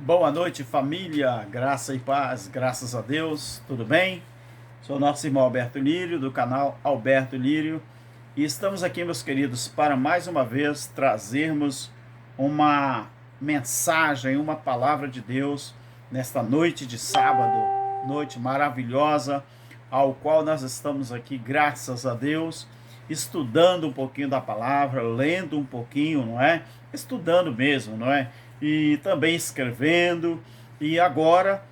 Boa noite, família, graça e paz, graças a Deus, tudo bem? Sou nosso irmão Alberto Lírio, do canal Alberto Lírio, e estamos aqui, meus queridos, para mais uma vez trazermos uma mensagem, uma palavra de Deus nesta noite de sábado, noite maravilhosa, ao qual nós estamos aqui, graças a Deus, estudando um pouquinho da palavra, lendo um pouquinho, não é? Estudando mesmo, não é? E também escrevendo. E agora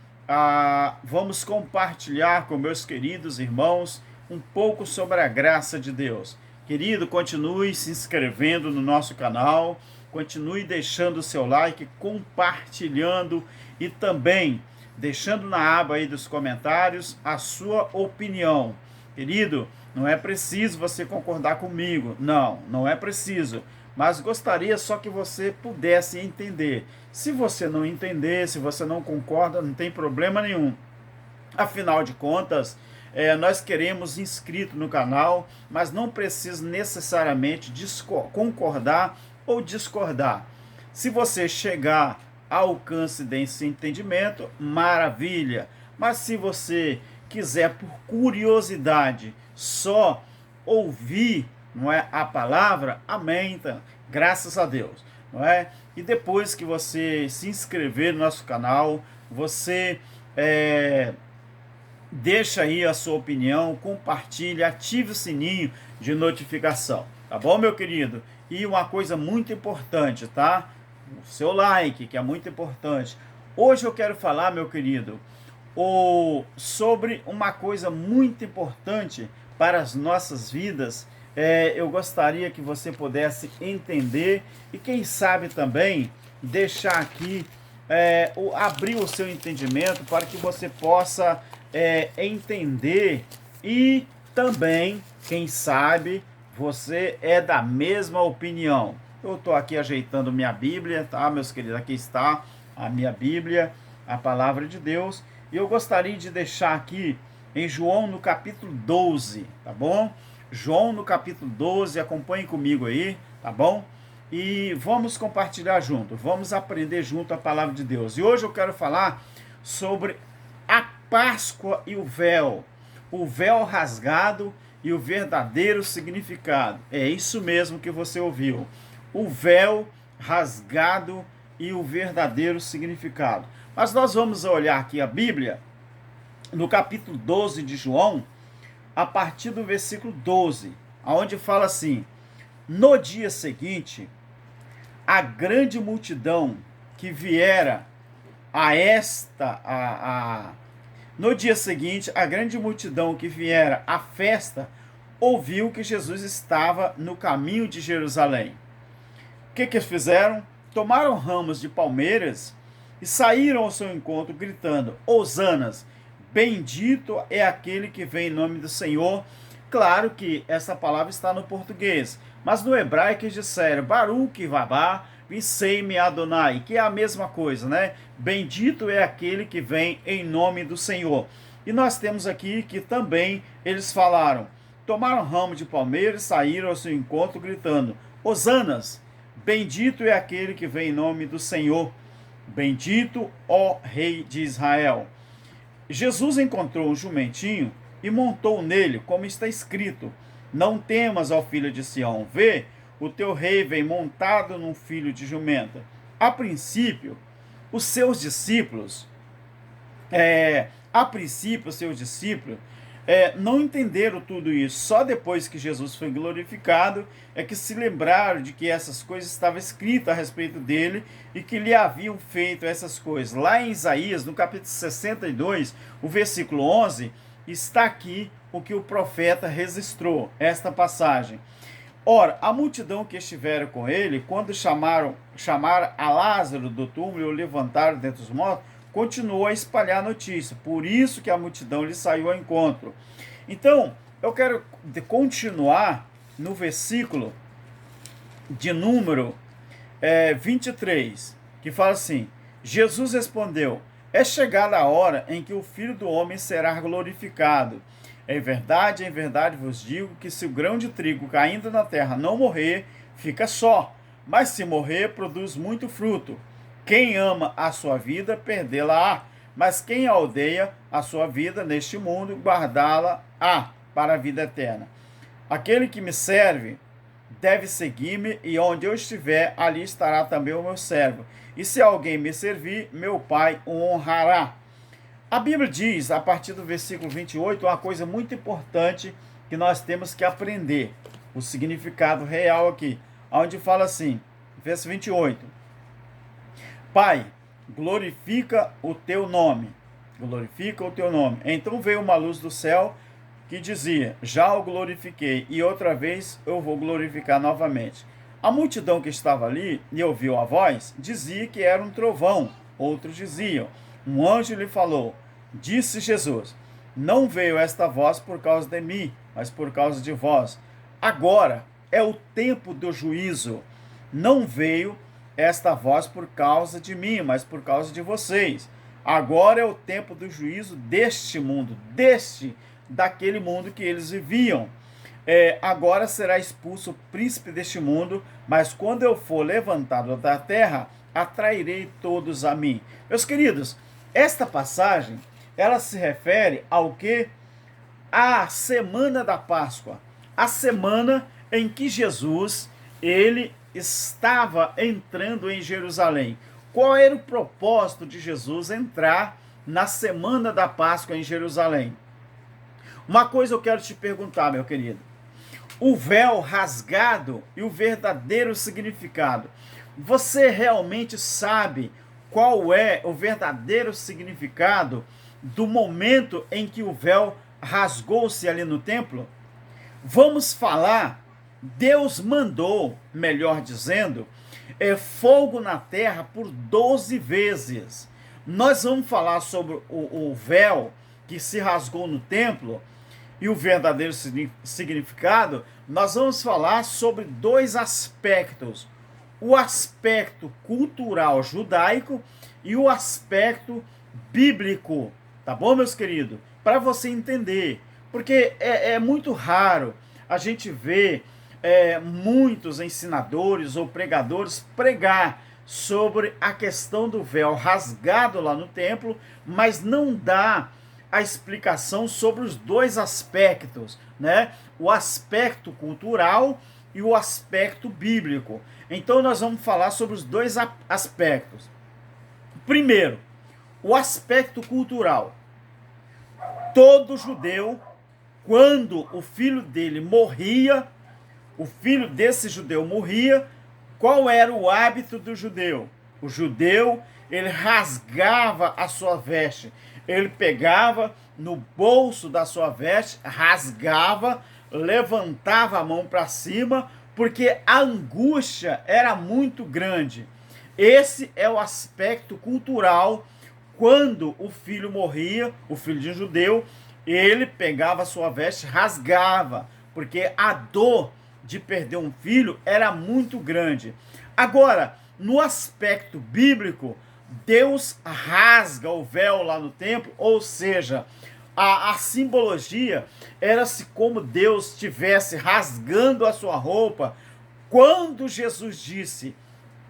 vamos compartilhar com meus queridos irmãos um pouco sobre a graça de Deus. Querido, continue se inscrevendo no nosso canal, continue deixando o seu like, compartilhando e também deixando na aba aí dos comentários a sua opinião. Querido, não é preciso você concordar comigo, não é preciso, mas gostaria só que você pudesse entender. Se você não entender, se você não concorda, não tem problema nenhum. Afinal de contas, nós queremos inscrito no canal, mas não precisa necessariamente concordar ou discordar. Se você chegar ao alcance desse entendimento, maravilha. Mas se você quiser, por curiosidade, só ouvir, não é, a palavra, amém, então, graças a Deus, não é? E depois que você se inscrever no nosso canal, você deixa aí a sua opinião, compartilhe, ative o sininho de notificação, tá bom, meu querido? E uma coisa muito importante, tá? O seu like, que é muito importante. Hoje eu quero falar, meu querido, sobre uma coisa muito importante para as nossas vidas. Eu gostaria que você pudesse entender e quem sabe também deixar aqui, abrir o seu entendimento para que você possa entender e também, quem sabe, você é da mesma opinião. Eu estou aqui ajeitando minha Bíblia, tá, meus queridos? Aqui está a minha Bíblia, a palavra de Deus. E eu gostaria de deixar aqui em João no capítulo 12, tá bom? João no capítulo 12, acompanhe comigo aí, tá bom? E vamos compartilhar junto, vamos aprender junto a palavra de Deus. E hoje eu quero falar sobre a Páscoa e o véu rasgado e o verdadeiro significado. É isso mesmo que você ouviu. O véu rasgado e o verdadeiro significado. Mas nós vamos olhar aqui a Bíblia, no capítulo 12 de João, a partir do versículo 12, onde fala assim: no dia seguinte, a grande multidão que viera no dia seguinte, a grande multidão que viera à festa ouviu que Jesus estava no caminho de Jerusalém. O que eles fizeram? Tomaram ramos de palmeiras e saíram ao seu encontro gritando: Hosanas, bendito é aquele que vem em nome do Senhor. Claro que essa palavra está no português, mas no hebraico eles disseram Baruch Vabá, Visei-me Adonai, que é a mesma coisa, né? Bendito é aquele que vem em nome do Senhor. E nós temos aqui que também eles falaram, tomaram ramo de palmeira e saíram ao seu encontro gritando: Hosanas, bendito é aquele que vem em nome do Senhor. Bendito, ó Rei de Israel. Jesus encontrou um jumentinho e montou nele, como está escrito: Não temas, ó filho de Sião, vê, o teu rei vem montado num filho de jumenta. A princípio, os seus discípulos, não entenderam tudo isso. Só depois que Jesus foi glorificado é que se lembraram de que essas coisas estavam escritas a respeito dele e que lhe haviam feito essas coisas. Lá em Isaías, no capítulo 62, o versículo 11, está aqui o que o profeta registrou, esta passagem. Ora, a multidão que estiveram com ele, quando chamaram a Lázaro do túmulo e o levantaram dentre os mortos, continuou a espalhar a notícia. Por isso que a multidão lhe saiu ao encontro. Então, eu quero continuar no versículo de número 23, que fala assim: Jesus respondeu: é chegada a hora em que o Filho do Homem será glorificado. Em verdade vos digo que se o grão de trigo caindo na terra não morrer, fica só, mas se morrer, produz muito fruto. Quem ama a sua vida, perdê-la-á. Mas quem a odeia a sua vida neste mundo, guardá-la-á para a vida eterna. Aquele que me serve deve seguir-me, e onde eu estiver, ali estará também o meu servo. E se alguém me servir, meu Pai o honrará. A Bíblia diz, a partir do versículo 28, uma coisa muito importante que nós temos que aprender. O significado real aqui, onde fala assim, verso 28. Pai, glorifica o teu nome. Glorifica o teu nome. Então veio uma luz do céu que dizia, já o glorifiquei, e outra vez eu vou glorificar novamente. A multidão que estava ali e ouviu a voz, dizia que era um trovão. Outros diziam, um anjo lhe falou. Disse Jesus, não veio esta voz por causa de mim, mas por causa de vós. Agora é o tempo do juízo. Não veio esta voz por causa de mim, mas por causa de vocês. Agora é o tempo do juízo deste mundo, daquele mundo que eles viviam. Agora será expulso o príncipe deste mundo, mas quando eu for levantado da terra, atrairei todos a mim. Meus queridos, esta passagem, ela se refere ao que? A semana da Páscoa, a semana em que Jesus, ele estava entrando em Jerusalém. Qual era o propósito de Jesus entrar na semana da Páscoa em Jerusalém? Uma coisa eu quero te perguntar, meu querido. O véu rasgado e o verdadeiro significado. Você realmente sabe qual é o verdadeiro significado do momento em que o véu rasgou-se ali no templo? Vamos falar, Deus mandou, melhor dizendo, fogo na terra por 12 vezes. Nós vamos falar sobre o véu que se rasgou no templo e o verdadeiro significado. Nós vamos falar sobre dois aspectos. O aspecto cultural judaico e o aspecto bíblico. Tá bom, meus queridos? Para você entender. Porque é muito raro a gente ver muitos ensinadores ou pregadores pregar sobre a questão do véu rasgado lá no templo, mas não dá a explicação sobre os dois aspectos, né? O aspecto cultural e o aspecto bíblico. Então nós vamos falar sobre os dois aspectos. Primeiro, o aspecto cultural. Todo judeu, quando o filho dele morria, o filho desse judeu morria, qual era o hábito do judeu? O judeu, ele rasgava a sua veste. Ele pegava no bolso da sua veste, rasgava, levantava a mão para cima, porque a angústia era muito grande. Esse é o aspecto cultural. Quando o filho morria, o filho de um judeu, ele pegava a sua veste, rasgava, porque a dor de perder um filho era muito grande. Agora, no aspecto bíblico, Deus rasga o véu lá no templo, ou seja, a simbologia era-se como Deus estivesse rasgando a sua roupa. Quando Jesus disse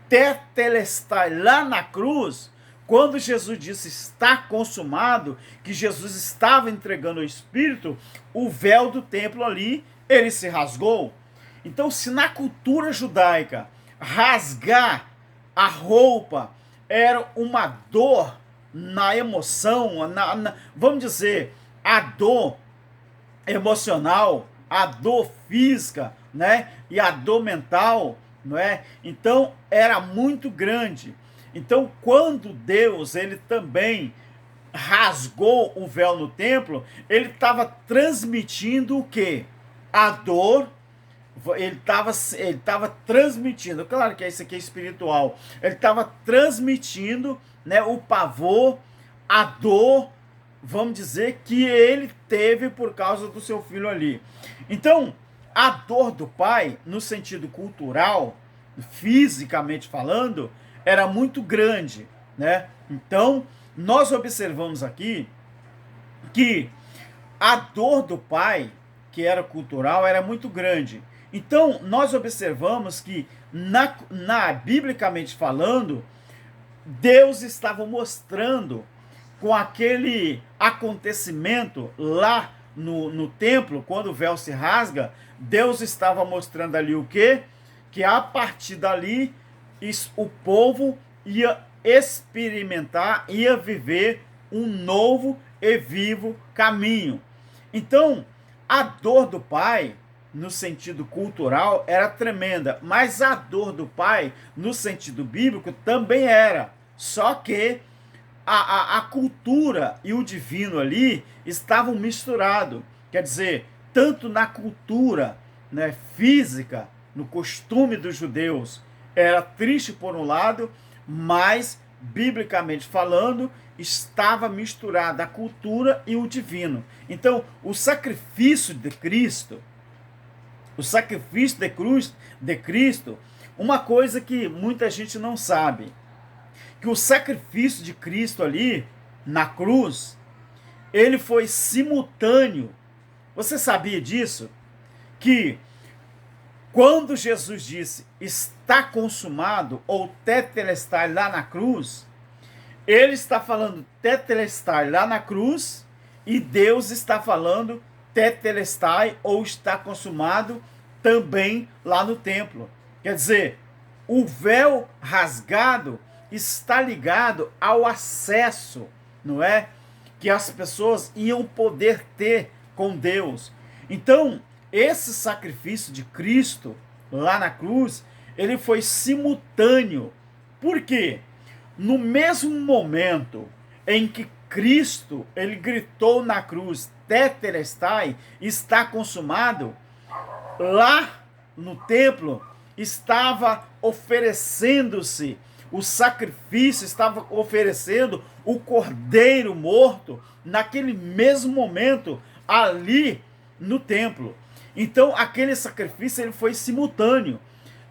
tetelestai lá na cruz, quando Jesus disse está consumado, que Jesus estava entregando o Espírito, o véu do templo ali, ele se rasgou. Então, se na cultura judaica rasgar a roupa era uma dor na emoção, vamos dizer, a dor emocional, a dor física, né? E a dor mental, não é? Então, era muito grande. Então, quando Deus, ele também rasgou o véu no templo, ele estava transmitindo o quê? A dor. Ele estava transmitindo, claro que isso aqui é espiritual, ele estava transmitindo, né, o pavor, a dor, vamos dizer, que ele teve por causa do seu filho ali. Então, a dor do pai, no sentido cultural, fisicamente falando, era muito grande, né? Então, nós observamos aqui que a dor do pai, que era cultural, era muito grande. Então, nós observamos que, biblicamente falando, Deus estava mostrando com aquele acontecimento lá no templo, quando o véu se rasga, Deus estava mostrando ali o quê? Que a partir dali o povo ia experimentar, ia viver um novo e vivo caminho. Então, a dor do pai, no sentido cultural, era tremenda, mas a dor do pai, no sentido bíblico, também era. Só que a cultura e o divino ali estavam misturados. Quer dizer, tanto na cultura, né, física, no costume dos judeus, era triste por um lado, mas, biblicamente falando, estava misturada a cultura e o divino. Então, o sacrifício de Cristo, uma coisa que muita gente não sabe, que o sacrifício de Cristo ali, na cruz, ele foi simultâneo. Você sabia disso? Que quando Jesus disse, está consumado, ou tetelestai lá na cruz, ele está falando tetelestai lá na cruz, e Deus está falando tetelestai, ou está consumado, também lá no templo. Quer dizer, o véu rasgado está ligado ao acesso, não é? Que as pessoas iam poder ter com Deus. Então, esse sacrifício de Cristo lá na cruz, ele foi simultâneo. Por quê? No mesmo momento em que Cristo, ele gritou na cruz, tetelestai, está consumado, lá no templo estava oferecendo-se o sacrifício, estava oferecendo o cordeiro morto naquele mesmo momento ali no templo. Então aquele sacrifício ele foi simultâneo.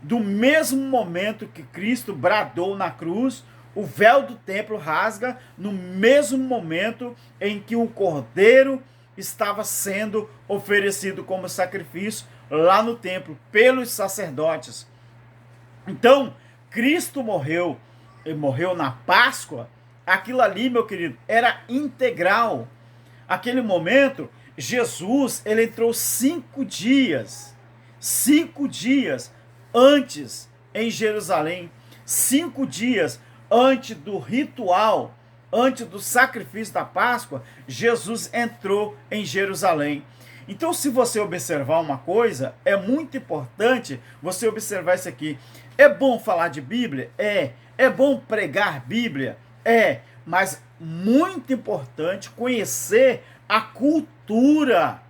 Do mesmo momento que Cristo bradou na cruz, o véu do templo rasga, no mesmo momento em que o cordeiro estava sendo oferecido como sacrifício lá no templo pelos sacerdotes. Então, Cristo morreu, ele morreu na Páscoa, aquilo ali, meu querido, era integral. Aquele momento, Jesus, ele entrou 5 dias antes em Jerusalém, 5 dias antes do ritual, antes do sacrifício da Páscoa, Jesus entrou em Jerusalém. Então, se você observar uma coisa, é muito importante você observar isso aqui. É bom falar de Bíblia? É bom pregar Bíblia? Mas muito importante conhecer a cultura,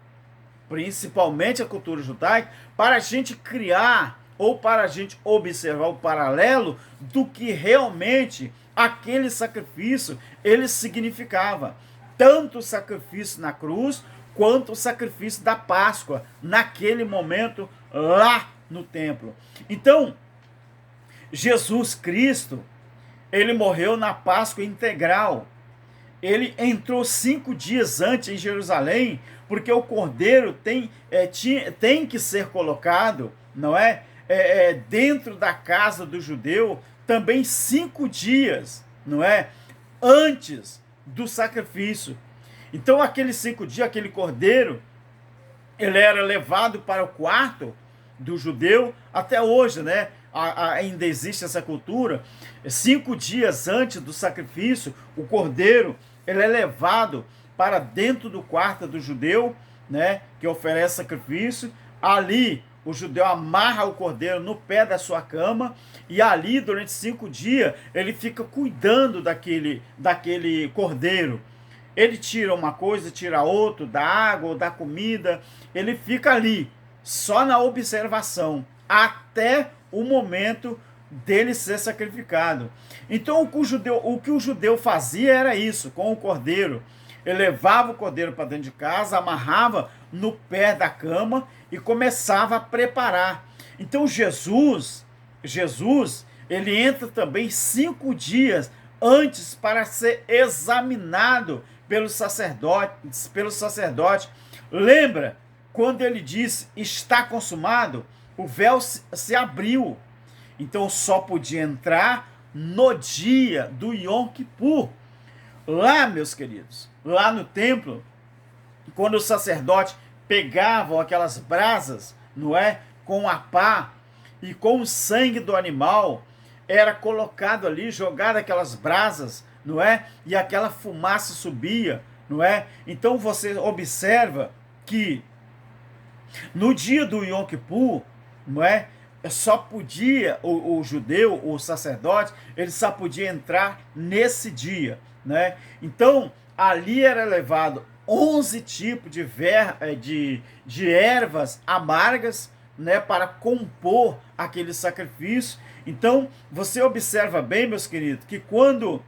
principalmente a cultura judaica, para a gente criar ou para a gente observar o paralelo do que realmente aquele sacrifício ele significava. Tanto o sacrifício na cruz, quanto o sacrifício da Páscoa, naquele momento lá no templo. Então, Jesus Cristo, ele morreu na Páscoa integral. Ele entrou 5 dias antes em Jerusalém, porque o cordeiro tem que ser colocado, não é? Dentro da casa do judeu, também 5 dias, não é? Antes do sacrifício. Então, aqueles 5 dias, aquele cordeiro, ele era levado para o quarto do judeu, até hoje, né? Ainda existe essa cultura. 5 dias antes do sacrifício, o cordeiro, ele é levado para dentro do quarto do judeu, né? Que oferece sacrifício. Ali, o judeu amarra o cordeiro no pé da sua cama, e ali, durante 5 dias, ele fica cuidando daquele cordeiro. Ele tira uma coisa, tira outra, da água ou da comida, ele fica ali, só na observação, até o momento dele ser sacrificado. Então, o que o judeu fazia era isso, com o cordeiro. Ele levava o cordeiro para dentro de casa, amarrava no pé da cama e começava a preparar. Então, Jesus, ele entra também 5 dias antes para ser examinado pelos sacerdotes. Lembra, quando ele disse, está consumado, o véu se abriu. Então só podia entrar no dia do Yom Kippur. Lá, meus queridos, lá no templo, quando os sacerdotes pegavam aquelas brasas, não é, com a pá e com o sangue do animal, era colocado ali, jogado aquelas brasas, não é, e aquela fumaça subia, não é. Então você observa que no dia do Yom Kippur, não é, só podia o judeu, o sacerdote, ele só podia entrar nesse dia, né? Então ali era levado 11 tipos de ervas amargas, né, para compor aquele sacrifício. Então você observa bem, meus queridos, que quando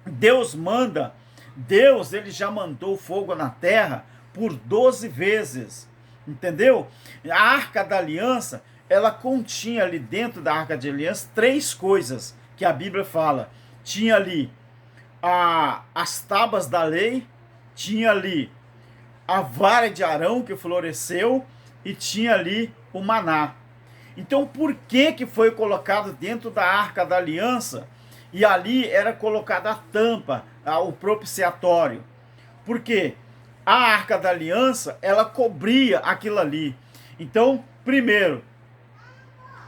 Deus manda, Deus ele já mandou fogo na terra por 12 vezes, entendeu? A Arca da Aliança, ela continha ali dentro da Arca de Aliança 3 coisas que a Bíblia fala. Tinha ali as tábuas da lei, tinha ali a vara de Arão que floresceu e tinha ali o maná. Então por que foi colocado dentro da Arca da Aliança e ali era colocada a tampa, o propiciatório? Porque a Arca da Aliança, ela cobria aquilo ali. Então, primeiro,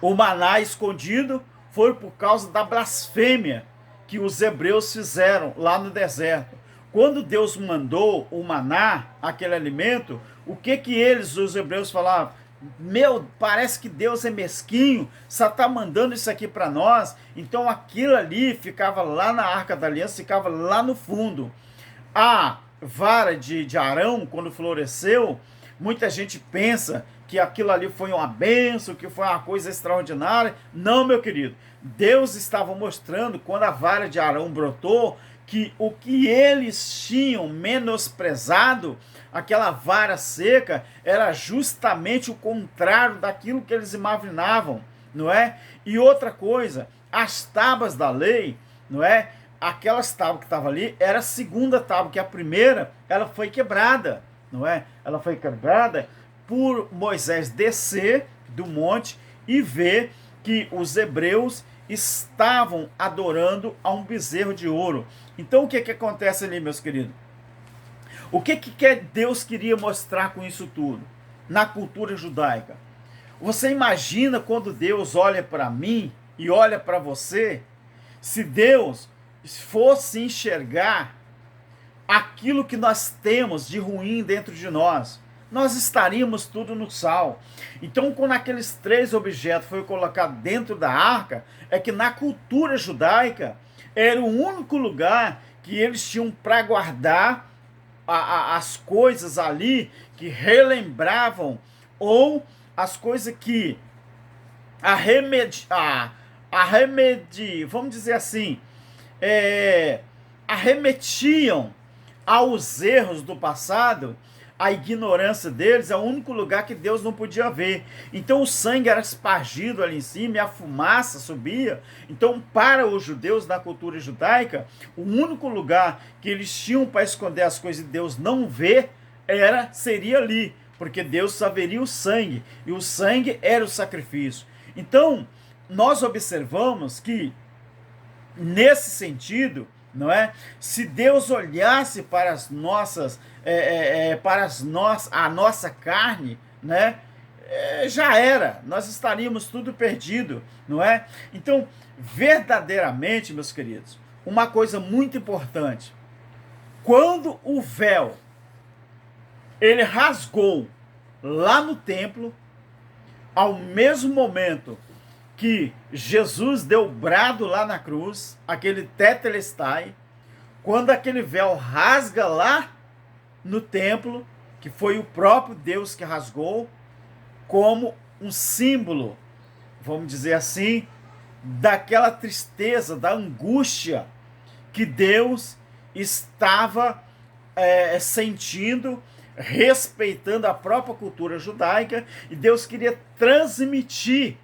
o maná escondido foi por causa da blasfêmia que os hebreus fizeram lá no deserto. Quando Deus mandou o maná, aquele alimento, o que eles, os hebreus, falavam? Meu, parece que Deus é mesquinho, só está mandando isso aqui para nós. Então aquilo ali ficava lá na Arca da Aliança, ficava lá no fundo. A vara de Arão, quando floresceu, muita gente pensa que aquilo ali foi uma bênção, que foi uma coisa extraordinária. Não, meu querido. Deus estava mostrando, quando a vara de Arão brotou, que o que eles tinham menosprezado, aquela vara seca, era justamente o contrário daquilo que eles imaginavam, não é? E outra coisa, as tábuas da lei, não é? Aquelas tábuas que estavam ali, era a segunda tábua, que a primeira, ela foi quebrada, não é? Ela foi quebrada por Moisés descer do monte e ver que os hebreus estavam adorando a um bezerro de ouro. Então o que acontece ali, meus queridos? O que Deus queria mostrar com isso tudo? Na cultura judaica. Você imagina quando Deus olha para mim e olha para você, se Deus fosse enxergar aquilo que nós temos de ruim dentro de nós, nós estaríamos tudo no sal. Então, quando aqueles 3 objetos foram colocados dentro da arca, é que na cultura judaica era o único lugar que eles tinham para guardar as coisas ali que relembravam, ou as coisas que vamos dizer assim, arremetiam aos erros do passado. A ignorância deles é o único lugar que Deus não podia ver. Então o sangue era espargido ali em cima e a fumaça subia. Então, para os judeus, na cultura judaica, o único lugar que eles tinham para esconder as coisas e Deus não ver seria ali, porque Deus só veria o sangue, e o sangue era o sacrifício. Então nós observamos que, nesse sentido, não é? Se Deus olhasse para as nossas, a nossa carne, né? Já era, nós estaríamos tudo perdido, não é? Então, verdadeiramente, meus queridos, uma coisa muito importante: quando o véu ele rasgou lá no templo, ao mesmo momento que Jesus deu o brado lá na cruz, aquele tetelestai, quando aquele véu rasga lá no templo, que foi o próprio Deus que rasgou, como um símbolo, vamos dizer assim, daquela tristeza, da angústia que Deus estava sentindo, respeitando a própria cultura judaica, e Deus queria transmitir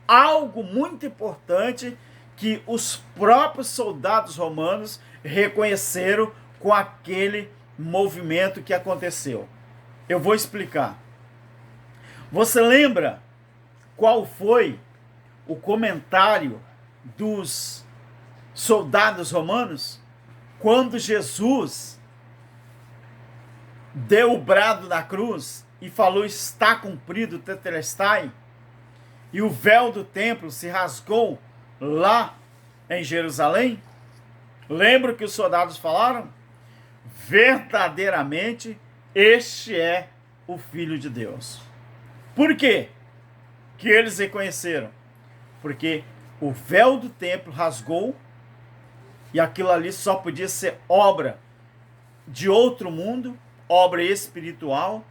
algo muito importante que os próprios soldados romanos reconheceram com aquele movimento que aconteceu. Eu vou explicar. Você lembra qual foi o comentário dos soldados romanos, quando Jesus deu o brado na cruz e falou: está cumprido o tetelestai, e o véu do templo se rasgou lá em Jerusalém, lembra que os soldados falaram? Verdadeiramente, este é o Filho de Deus. Por quê que eles reconheceram? Porque o véu do templo rasgou e aquilo ali só podia ser obra de outro mundo, obra espiritual,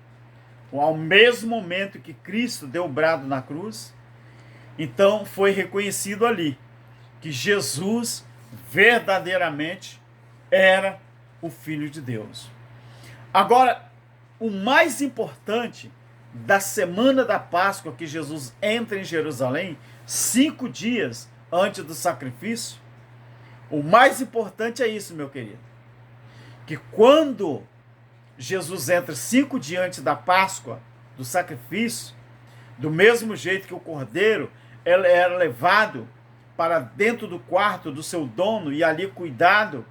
ao mesmo momento que Cristo deu o brado na cruz. Então foi reconhecido ali que Jesus verdadeiramente era o Filho de Deus. Agora, o mais importante da semana da Páscoa, que Jesus entra em Jerusalém, 5 dias antes do sacrifício, o mais importante é isso, meu querido, que quando Jesus entra 5 dias antes da Páscoa, do sacrifício, do mesmo jeito que o cordeiro ele era levado para dentro do quarto do seu dono e ali cuidado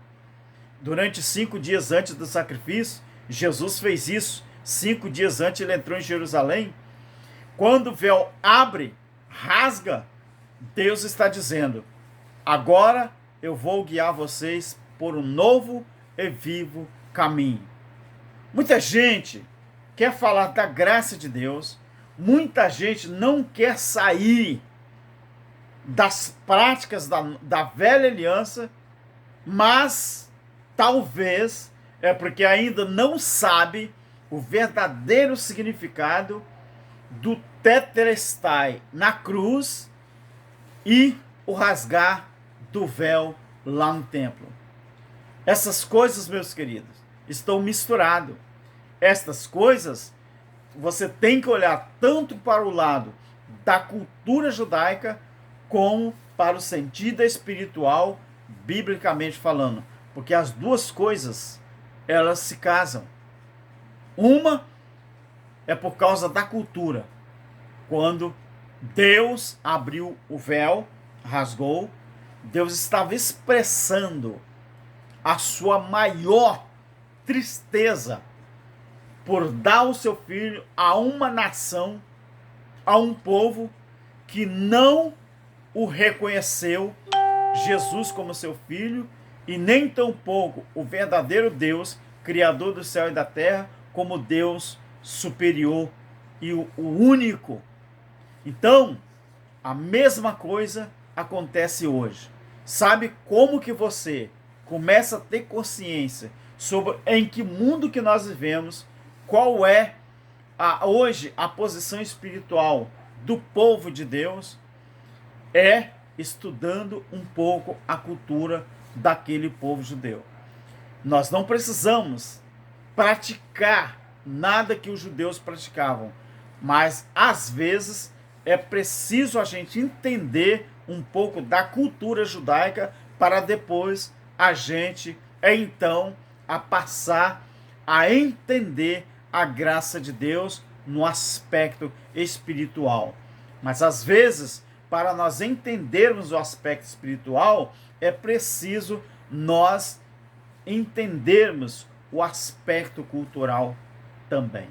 durante 5 dias antes do sacrifício, Jesus fez isso. 5 dias antes ele entrou em Jerusalém. Quando o véu abre, rasga, Deus está dizendo: agora eu vou guiar vocês por um novo e vivo caminho. Muita gente quer falar da graça de Deus, muita gente não quer sair das práticas da velha aliança, mas talvez é porque ainda não sabe o verdadeiro significado do tetelestai na cruz e o rasgar do véu lá no templo. Essas coisas, meus queridos, estão misturadas. Estas coisas, você tem que olhar tanto para o lado da cultura judaica como para o sentido espiritual, biblicamente falando. Porque as duas coisas, elas se casam. Uma é por causa da cultura. Quando Deus abriu o véu, rasgou, Deus estava expressando a sua maior tristeza por dar o seu filho a uma nação, a um povo que não o reconheceu, Jesus como seu filho, e nem tampouco o verdadeiro Deus, Criador do céu e da terra, como Deus superior e o único. Então, a mesma coisa acontece hoje. Sabe como que você começa a ter consciência sobre em que mundo que nós vivemos, qual é hoje a posição espiritual do povo de Deus? É estudando um pouco a cultura daquele povo judeu. Nós não precisamos praticar nada que os judeus praticavam, mas às vezes é preciso a gente entender um pouco da cultura judaica para depois a gente então a passar a entender a graça de Deus no aspecto espiritual. Mas às vezes, para nós entendermos o aspecto espiritual, é preciso nós entendermos o aspecto cultural também.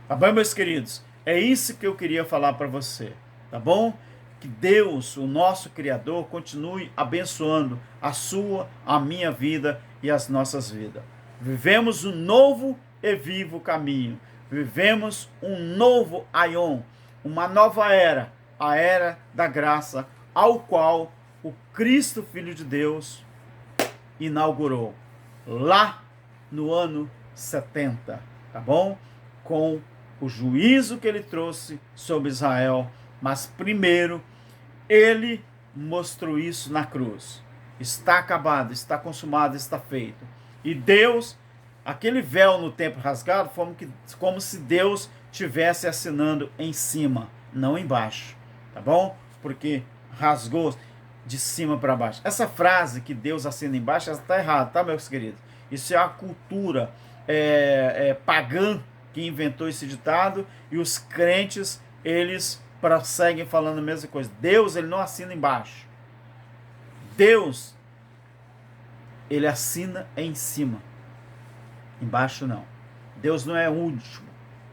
Tá bom, meus queridos? É isso que eu queria falar para você, tá bom? Que Deus, o nosso Criador, continue abençoando a sua, a minha vida e as nossas vidas. Vivemos um novo e vivo caminho. Vivemos um novo Aion, uma nova era, a era da graça, ao qual o Cristo, Filho de Deus, inaugurou lá no ano 70, tá bom? Com o juízo que ele trouxe sobre Israel, mas primeiro ele mostrou isso na cruz. Está acabado, está consumado, está feito. E Deus, aquele véu no templo rasgado, foi como se Deus estivesse assinando em cima, não embaixo, tá bom? Porque rasgou de cima para baixo. Essa frase que Deus assina embaixo, ela está errada, tá, meus queridos? Isso é a cultura pagã que inventou esse ditado, e os crentes, eles prosseguem falando a mesma coisa. Deus, ele não assina embaixo. Deus, ele assina em cima. Embaixo não. Deus não é o último.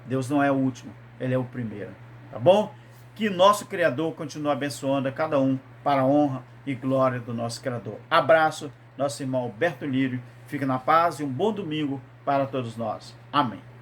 Deus não é o último. Ele é o primeiro. Tá bom? Que nosso Criador continue abençoando a cada um para a honra e glória do nosso Criador. Abraço, nosso irmão Alberto Lírio. Fique na paz e um bom domingo para todos nós. Amém.